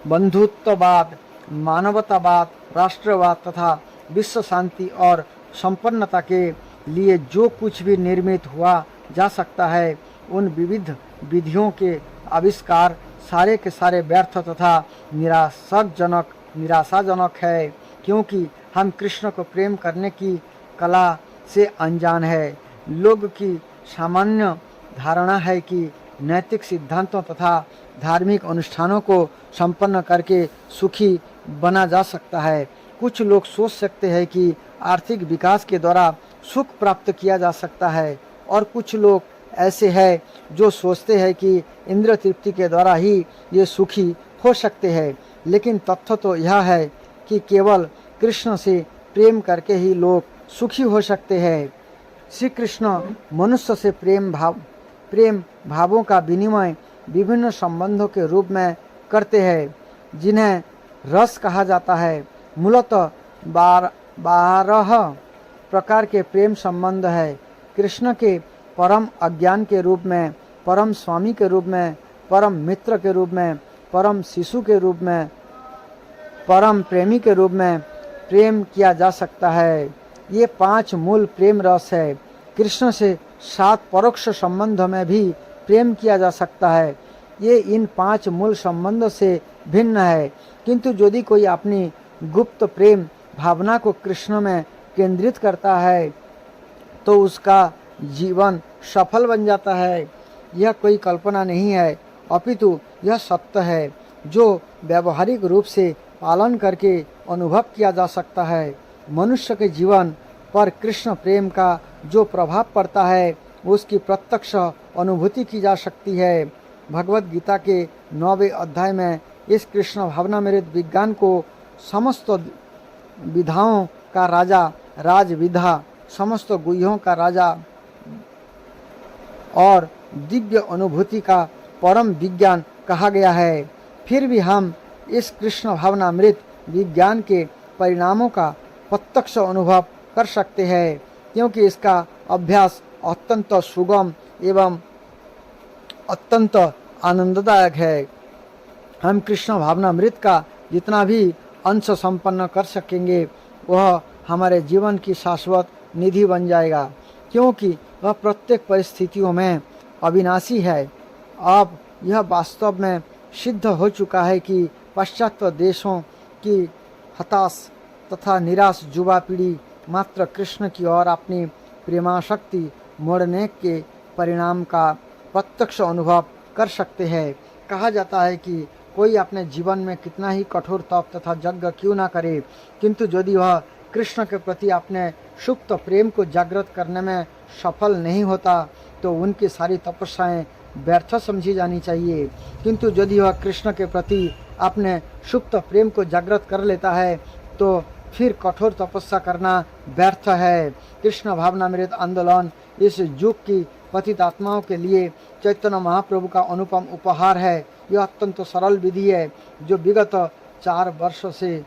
बंधुत्ववाद, मानवतावाद, राष्ट्रवाद तथा विश्व शांति और संपन्नता के लिए जो कुछ भी निर्मित हुआ जा सकता है, उन विविध विधियों के आविष्कार सारे के सारे व्यर्थ तथा निराशाजनक है, क्योंकि हम कृष्ण को प्रेम करने की कला से अनजान है। लोग की सामान्य धारणा है कि नैतिक सिद्धांतों तथा धार्मिक अनुष्ठानों को संपन्न करके सुखी बना जा सकता है। कुछ लोग सोच सकते हैं कि आर्थिक विकास के द्वारा सुख प्राप्त किया जा सकता है, और कुछ लोग ऐसे हैं जो सोचते हैं कि इंद्रिय तृप्ति के द्वारा ही ये सुखी हो सकते हैं। लेकिन तथ्य तो यह है कि केवल कृष्ण से प्रेम करके ही लोग सुखी हो सकते हैं। श्री कृष्ण मनुष्य से प्रेम भावों का विनिमय विभिन्न संबंधों के रूप में करते हैं, जिन्हें रस कहा जाता है। मूलतः 12 प्रकार के प्रेम संबंध है। कृष्ण के परम अज्ञान के रूप में, परम स्वामी के रूप में, परम मित्र के रूप में, परम शिशु के रूप में, परम प्रेमी के रूप में प्रेम किया जा सकता है। ये 5 मूल प्रेम रस है। कृष्ण से 7 परोक्ष संबंधों में भी प्रेम किया जा सकता है। ये इन 5 मूल संबंधों से भिन्न है, किंतु यदि कोई अपनी गुप्त प्रेम भावना को कृष्ण में केंद्रित करता है तो उसका जीवन सफल बन जाता है। यह कोई कल्पना नहीं है, अपितु यह सत्य है जो व्यावहारिक रूप से पालन करके अनुभव किया जा सकता है। मनुष्य के जीवन पर कृष्ण प्रेम का जो प्रभाव पड़ता है उसकी प्रत्यक्ष अनुभूति की जा सकती है। भगवत गीता के 9वें अध्याय में इस कृष्ण भावनामृत विज्ञान को समस्त विधाओं का राजा राजविधा, समस्त गुह्यों का राजा और दिव्य अनुभूति का परम विज्ञान कहा गया है। फिर भी हम इस कृष्ण भावनामृत विज्ञान के परिणामों का प्रत्यक्ष अनुभव कर सकते हैं, क्योंकि इसका अभ्यास अत्यंत सुगम एवं अत्यंत आनंददायक है। हम कृष्ण भावनामृत का जितना भी अंश संपन्न कर सकेंगे वह हमारे जीवन की शाश्वत निधि बन जाएगा, क्योंकि वह प्रत्येक परिस्थितियों में अविनाशी है। अब यह वास्तव में सिद्ध हो चुका है कि पाश्चात्य देशों की हताश तथा निराश युवा पीढ़ी मात्र कृष्ण की ओर अपनी प्रेमाशक्ति मोड़ने के परिणाम का प्रत्यक्ष अनुभव कर सकते हैं। कहा जाता है कि कोई अपने जीवन में कितना ही कठोर तप तथा यज्ञ क्यों ना करे, किंतु यदि वह कृष्ण के प्रति अपने सुप्त प्रेम को जागृत करने में सफल नहीं होता तो उनकी सारी तपस्याएं व्यर्थ समझी जानी चाहिए। किंतु यदि वह कृष्ण के प्रति अपने सुप्त प्रेम को जागृत कर लेता है तो फिर कठोर तपस्या करना व्यर्थ है। कृष्ण भावनामृत आंदोलन इस युग की पतित आत्माओं के लिए चैतन्य महाप्रभु का अनुपम उपहार है। यह अत्यंत सरल विधि है जो विगत 4 वर्षों से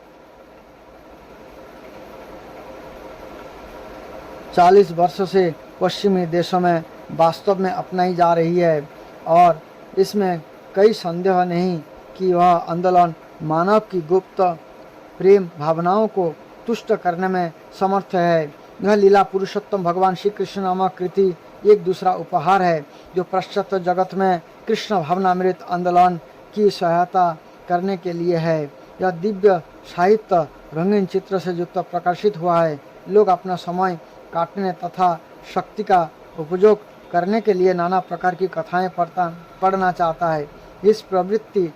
40 वर्षों से पश्चिमी देशों में वास्तव में अपनाई जा रही है, और इसमें कई संदेह नहीं कि वह आंदोलन मानव की गुप्त प्रेम भावनाओं को तुष्ट करने में समर्थ है। यह लीला पुरुषोत्तम भगवान श्री कृष्ण नामक कृति एक दूसरा उपहार है जो पाश्चात्य जगत में कृष्ण भावनामृत आंदोलन की सहायता करने के लिए है। यह दिव्य साहित्य रंगीन चित्र से युक्त प्रकाशित हुआ है। लोग अपना समय काटने तथा शक्ति का उपयोग करने के लिए नाना प्रकार की कथाएं पढ़ना चाहता है। इस प्रवृत्ति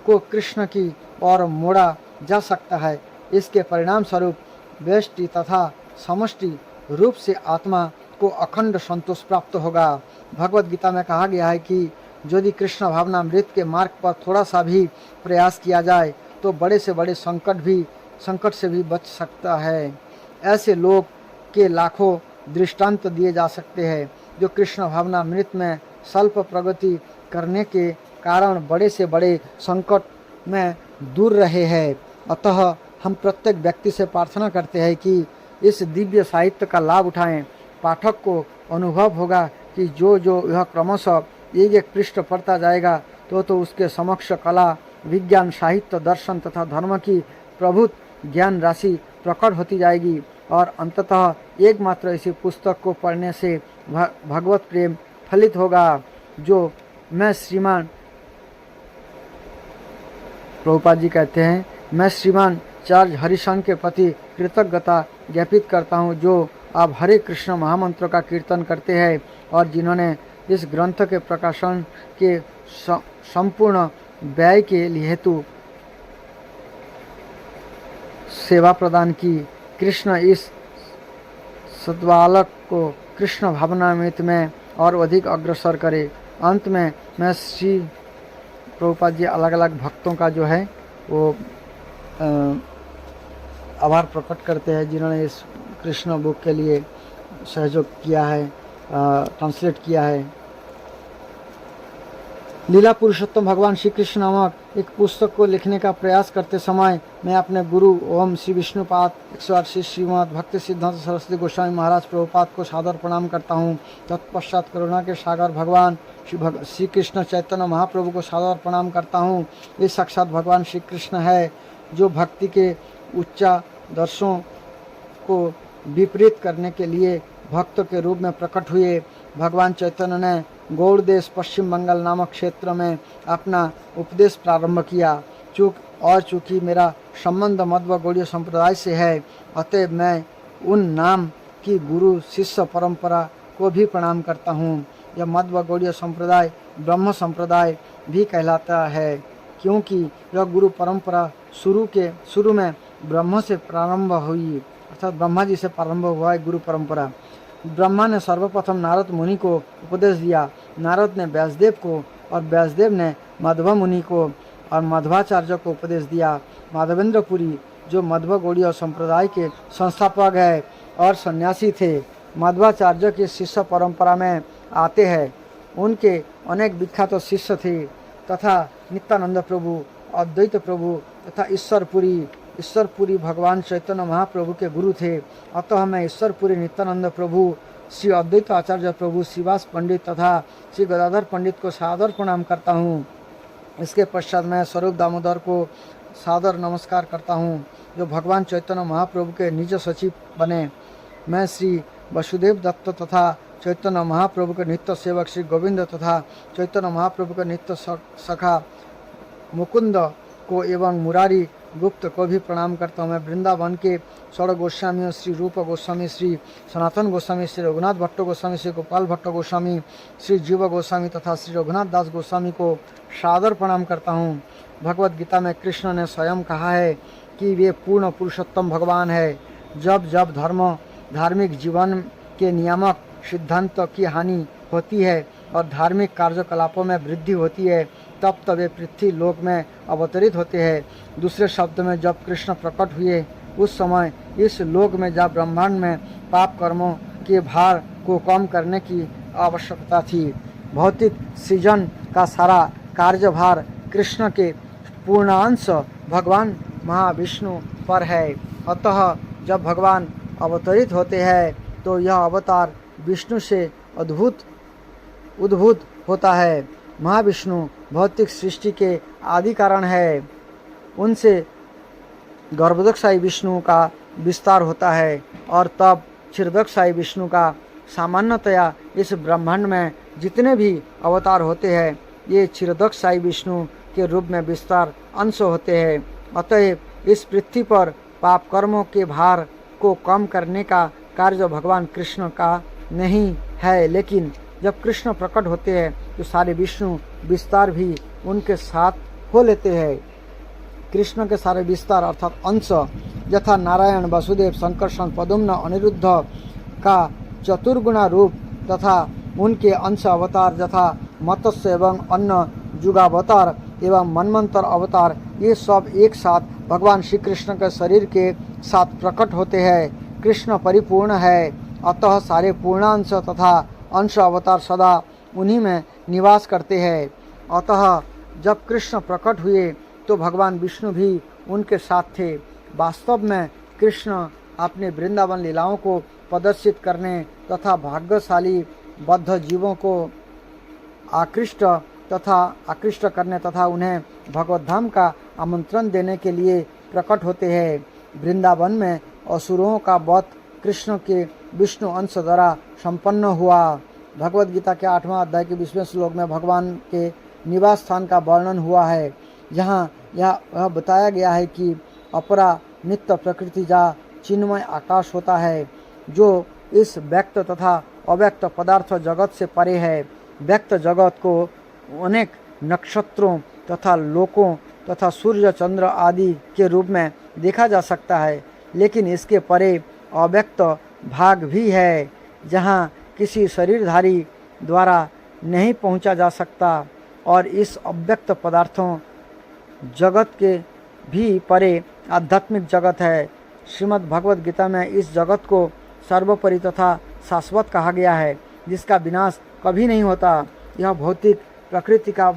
को कृष्ण की ओर मोड़ा जा सकता है। इसके परिणाम स्वरूप व्यष्टि तथा समष्टि रूप से आत्मा को अखंड संतोष प्राप्त होगा। भगवत गीता में कहा गया है कि यदि कृष्ण भावनामृत के मार्ग पर थोड़ा सा भी प्रयास किया जाए तो बड़े से बड़े संकट से भी बच सकता है। ऐसे लोग के लाखों दृष्टांत दिए जा सकते हैं जो कृष्ण भावनामृत में स्वल्प प्रगति करने के कारण बड़े से बड़े संकट में दूर रहे हैं। अतः हम प्रत्येक व्यक्ति से प्रार्थना करते हैं कि इस दिव्य साहित्य का लाभ उठाएं। पाठक को अनुभव होगा कि जो यह क्रमशः एक पृष्ठ पढ़ता जाएगा तो उसके समक्ष कला, विज्ञान, साहित्य, दर्शन तथा धर्म की प्रभुत ज्ञान राशि प्रकट होती जाएगी, और अंततः एकमात्र ऐसी पुस्तक को पढ़ने से भगवत प्रेम फलित होगा जो मैं श्रीमान प्रभुपाद जी कहते हैं, मैं श्रीमान चार्ज हरिशन के प्रति कृतज्ञता ज्ञापित करता हूँ जो आप हरे कृष्ण महामंत्र का कीर्तन करते हैं और जिन्होंने इस ग्रंथ के प्रकाशन के संपूर्ण व्यय के लिए हेतु सेवा प्रदान की। कृष्ण इस सद्बालक को कृष्ण भावनामृत में और अधिक अग्रसर करे। अंत में मैं श्री प्रभुपाद जी अलग अलग भक्तों का जो है वो आभार प्रकट करते हैं जिन्होंने इस कृष्ण बुक के लिए सहयोग किया है, ट्रांसलेट किया है। लीला पुरुषोत्तम भगवान श्री कृष्ण नामक एक पुस्तक को लिखने का प्रयास करते समय मैं अपने गुरु ओम श्री विष्णुपाद 108 श्री श्रीमद् भक्ति सिद्धांत सरस्वती गोस्वामी महाराज प्रभुपाद को सादर प्रणाम करता हूँ। तत्पश्चात करुणा के सागर भगवान श्री कृष्ण चैतन्य महाप्रभु को सादर प्रणाम करता हूँ। ये साक्षात भगवान श्री कृष्ण है। जो भक्ति के उच्चादर्शों को विपरीत करने के लिए भक्त के रूप में प्रकट हुए। भगवान चैतन्य ने गौड़ देश पश्चिम बंगाल नामक क्षेत्र में अपना उपदेश प्रारंभ किया। चूँकि मेरा संबंध मध्व गौड़ीय संप्रदाय से है, अतएव मैं उन नाम की गुरु शिष्य परंपरा को भी प्रणाम करता हूँ। यह मध्व गौड़ीय संप्रदाय ब्रह्म संप्रदाय भी कहलाता है, क्योंकि यह गुरु परंपरा शुरू में ब्रह्म से प्रारंभ हुई, अर्थात ब्रह्मा जी से प्रारंभ हुआ है गुरु परंपरा। ब्रह्मा ने सर्वप्रथम नारद मुनि को उपदेश दिया, नारद ने व्यासदेव को, और व्यासदेव ने माधव मुनि को और माधवाचार्य को उपदेश दिया। माधवेंद्र पुरी, जो मध्व गौड़ीय संप्रदाय के संस्थापक है और सन्यासी थे, माधवाचार्य की शिष्य परंपरा में आते हैं। उनके अनेक विख्यात शिष्य थे तथा नित्यानंद प्रभु, अद्वैत प्रभु तथा ईश्वरपुरी भगवान चैतन्य महाप्रभु के गुरु थे। अतः मैं ईश्वरपुरी नित्यानंद प्रभु, श्री अद्वैत आचार्य प्रभु, श्रीवास पंडित तथा श्री गदाधर पंडित को सादर प्रणाम करता हूँ। इसके पश्चात मैं स्वरूप दामोदर को सादर नमस्कार करता हूँ, जो भगवान चैतन्य महाप्रभु के निज सचिव बने। मैं श्री वसुदेव दत्त तथा चैतन्य महाप्रभु के नित्य सेवक श्री गोविंद तथा चैतन्य महाप्रभु के नित्य सखा मुकुंद को एवं मुरारी गुप्त को भी प्रणाम करता हूँ। मैं वृंदावन के षड़ गोस्वामियों श्री रूप गोस्वामी, श्री सनातन गोस्वामी, श्री रघुनाथ भट्ट गोस्वामी, श्री गोपाल भट्ट गोस्वामी, श्री जीव गोस्वामी तथा श्री रघुनाथ दास गोस्वामी को सादर प्रणाम करता हूँ। भगवत गीता में कृष्ण ने स्वयं कहा है कि वे पूर्ण पुरुषोत्तम भगवान है। जब जब धार्मिक जीवन के नियामक सिद्धांत की हानि होती है और धार्मिक कार्यकलापों में वृद्धि होती है, तब वे पृथ्वी लोक में अवतरित होते हैं। दूसरे शब्द में जब कृष्ण प्रकट हुए उस समय इस लोक में जब ब्रह्मांड में पाप कर्मों के भार को कम करने की आवश्यकता थी। भौतिक सृजन का सारा कार्यभार कृष्ण के पूर्णांश भगवान महाविष्णु पर है। अतः जब भगवान अवतरित होते हैं तो यह अवतार विष्णु से उद्भूत होता है। महाविष्णु भौतिक सृष्टि के आदि कारण है। उनसे गर्भोदकशाही विष्णु का विस्तार होता है और तब क्षीरोदकशाही विष्णु का सामान्यतया इस ब्रह्मांड में जितने भी अवतार होते हैं ये क्षीरोदकशाही विष्णु के रूप में विस्तार अंश होते हैं। अतएव इस पृथ्वी पर पाप कर्मों के भार को कम करने का कार्य भगवान कृष्ण का नहीं है, लेकिन जब कृष्ण प्रकट होते हैं तो सारे विष्णु विस्तार भी उनके साथ हो लेते हैं। कृष्ण के सारे विस्तार अर्थात अंश यथा नारायण, वसुदेव, संकर्षण, पद्मन, अनिरुद्ध का चतुर्गुणा रूप तथा उनके अंश अवतार यथा मत्स्य एवं अन्न जुगावतार एवं मनमंत्र अवतार, ये सब एक साथ भगवान श्री कृष्ण के शरीर के साथ प्रकट होते हैं। कृष्ण परिपूर्ण है, अतः सारे पूर्णांश तथा अंश अवतार सदा उन्हीं में निवास करते हैं। अतः जब कृष्ण प्रकट हुए तो भगवान विष्णु भी उनके साथ थे। वास्तव में कृष्ण अपने वृंदावन लीलाओं को प्रदर्शित करने तथा भाग्यशाली बद्ध जीवों को आकृष्ट करने तथा उन्हें भगवत धाम का आमंत्रण देने के लिए प्रकट होते हैं। वृंदावन में असुरों का वध कृष्ण के विष्णु अंश द्वारा संपन्न हुआ। भगवत गीता के 8वां अध्याय के 20वें श्लोक में भगवान के निवास स्थान का वर्णन हुआ है, जहाँ यह बताया गया है कि अपरा नित्य प्रकृति जा चिन्मय आकाश होता है, जो इस व्यक्त तथा अव्यक्त पदार्थ जगत से परे है। व्यक्त जगत को अनेक नक्षत्रों तथा लोकों तथा सूर्य चंद्र आदि के रूप में देखा जा सकता है, लेकिन इसके परे अव्यक्त भाग भी है जहाँ किसी शरीरधारी द्वारा नहीं पहुँचा जा सकता, और इस अव्यक्त पदार्थों जगत के भी परे आध्यात्मिक जगत है। श्रीमद् भगवत गीता में इस जगत को सर्वोपरि तथा शाश्वत कहा गया है, जिसका विनाश कभी नहीं होता। यह भौतिक प्रकृति का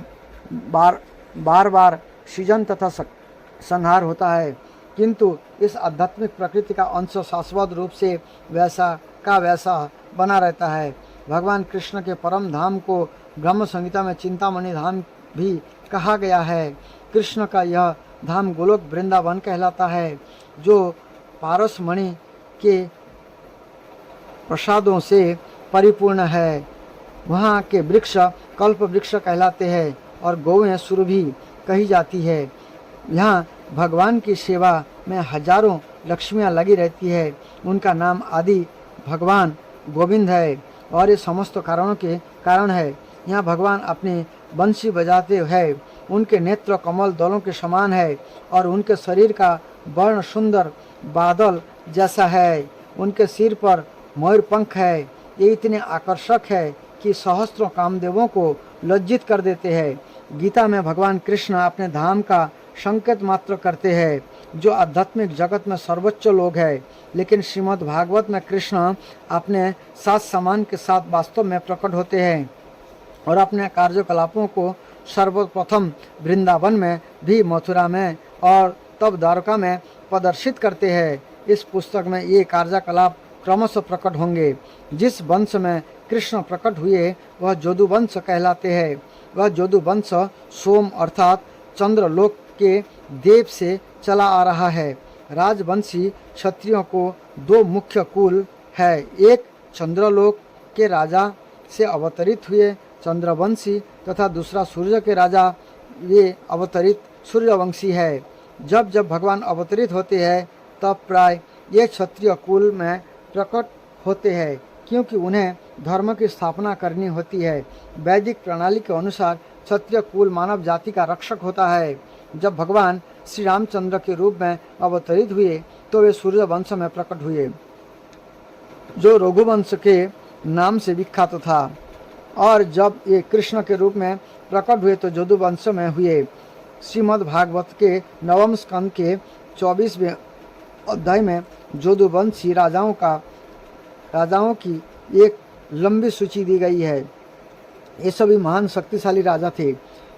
बार बार सृजन तथा संहार होता है, किंतु इस आध्यात्मिक प्रकृति का अंश शाश्वत रूप से वैसा का वैसा बना रहता है। भगवान कृष्ण के परम धाम को ब्रह्म संहिता में चिंतामणि धाम भी कहा गया है। कृष्ण का यह धाम गोलोक वृंदावन कहलाता है, जो पारसमणि के प्रसादों से परिपूर्ण है। वहाँ के वृक्ष कल्प वृक्ष कहलाते हैं और गौएं सुरभि कही जाती है। यहाँ भगवान की सेवा में हजारों लक्ष्मियाँ लगी रहती है। उनका नाम आदि भगवान गोविंद है और ये समस्त कारणों के कारण है। यहाँ भगवान अपनी बंसी बजाते हैं। उनके नेत्र कमल दलों के समान है और उनके शरीर का वर्ण सुंदर बादल जैसा है। उनके सिर पर मयूर पंख है। ये इतने आकर्षक है कि सहस्त्रों कामदेवों को लज्जित कर देते हैं। गीता में भगवान कृष्ण अपने धाम का संकेत मात्र करते हैं, जो आध्यात्मिक जगत में सर्वोच्च लोग है। लेकिन श्रीमद् भागवत में कृष्ण अपने सात समान के साथ वास्तव में प्रकट होते हैं और अपने कार्यकलापों को सर्वप्रथम वृंदावन में भी, मथुरा में और तब द्वारका में प्रदर्शित करते हैं। इस पुस्तक में ये कार्यकलाप क्रमशः प्रकट होंगे। जिस वंश में कृष्ण प्रकट हुए वह जदुवंश कहलाते हैं। वह जदुवंश सोम अर्थात चंद्रलोक के देव से चला आ रहा है। राजवंशी क्षत्रियों को दो मुख्य कुल है। एक चंद्रलोक के राजा से अवतरित हुए चंद्रवंशी तथा दूसरा सूर्य के राजा वे अवतरित सूर्यवंशी है। जब जब भगवान अवतरित होते हैं तब प्राय ये क्षत्रिय कुल में प्रकट होते हैं, क्योंकि उन्हें धर्म की स्थापना करनी होती है। वैदिक प्रणाली के अनुसार क्षत्रिय कुल मानव जाति का रक्षक होता है। जब भगवान श्री रामचंद्र के रूप में अवतरित हुए तो वे सूर्य वंश में प्रकट हुए, जो रघुवंश के नाम से विख्यात था। और जब ये कृष्ण के रूप में प्रकट हुए तो जदुवंश में हुए। श्रीमद् भागवत के नवम स्कंद के 24वें अध्याय में जदुवंशी राजाओं की एक लंबी सूची दी गई है। ये सभी महान शक्तिशाली राजा थे।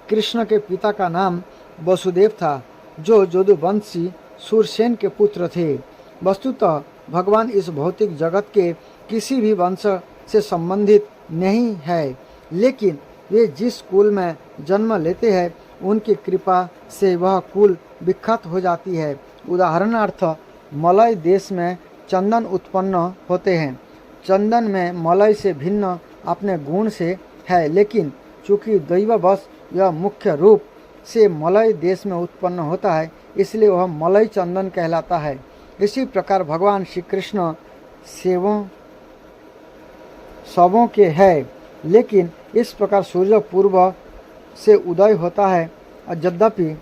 कृष्ण के पिता का नाम वसुदेव था, जो जदुवंशी सूरसेन के पुत्र थे। वस्तुतः भगवान इस भौतिक जगत के किसी भी वंश से संबंधित नहीं है, लेकिन वे जिस कुल में जन्म लेते हैं उनकी कृपा से वह कुल विख्यात हो जाती है। उदाहरणार्थ मलय देश में चंदन उत्पन्न होते हैं। चंदन में मलय से भिन्न अपने गुण से है, लेकिन चूंकि दैववश यह मुख्य रूप से मलय देश में उत्पन्न होता है, इसलिए वह मलय चंदन कहलाता है। इसी प्रकार भगवान श्री कृष्ण सबों के है, लेकिन इस प्रकार सूर्य पूर्व से उदय होता है। यद्यपि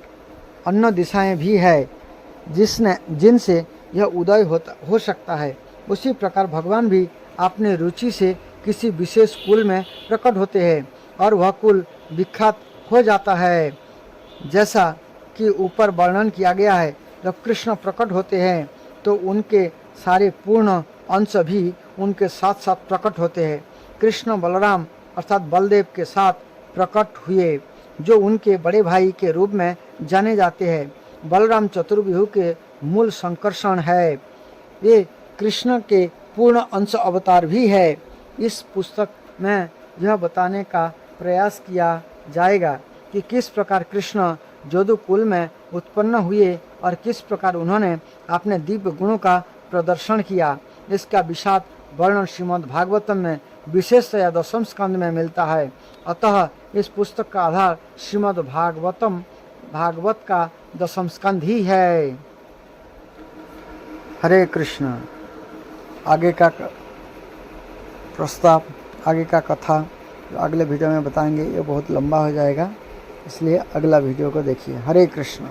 अन्य दिशाएं भी है जिनसे यह उदय हो सकता है, उसी प्रकार भगवान भी अपने रुचि से किसी विशेष कुल में प्रकट होते हैं और वह कुल विख्यात हो जाता है। जैसा कि ऊपर वर्णन किया गया है, जब कृष्ण प्रकट होते हैं तो उनके सारे पूर्ण अंश भी उनके साथ साथ प्रकट होते हैं। कृष्ण बलराम अर्थात बलदेव के साथ प्रकट हुए, जो उनके बड़े भाई के रूप में जाने जाते हैं। बलराम चतुर्व्यूह के मूल संकर्षण है। ये कृष्ण के पूर्ण अंश अवतार भी है। इस पुस्तक में यह बताने का प्रयास किया जाएगा कि किस प्रकार कृष्ण जदु कुल में उत्पन्न हुए और किस प्रकार उन्होंने अपने दिव्य गुणों का प्रदर्शन किया। इसका विशद वर्णन श्रीमद् भागवतम में विशेषतया दशम स्कंद में मिलता है। अतः इस पुस्तक का आधार श्रीमद् भागवत का दशम स्कंद ही है। हरे कृष्ण। आगे का प्रस्ताव, आगे का कथा अगले वीडियो में बताएंगे। ये बहुत लंबा हो जाएगा, इसलिए अगला वीडियो को देखिए। हरे कृष्ण।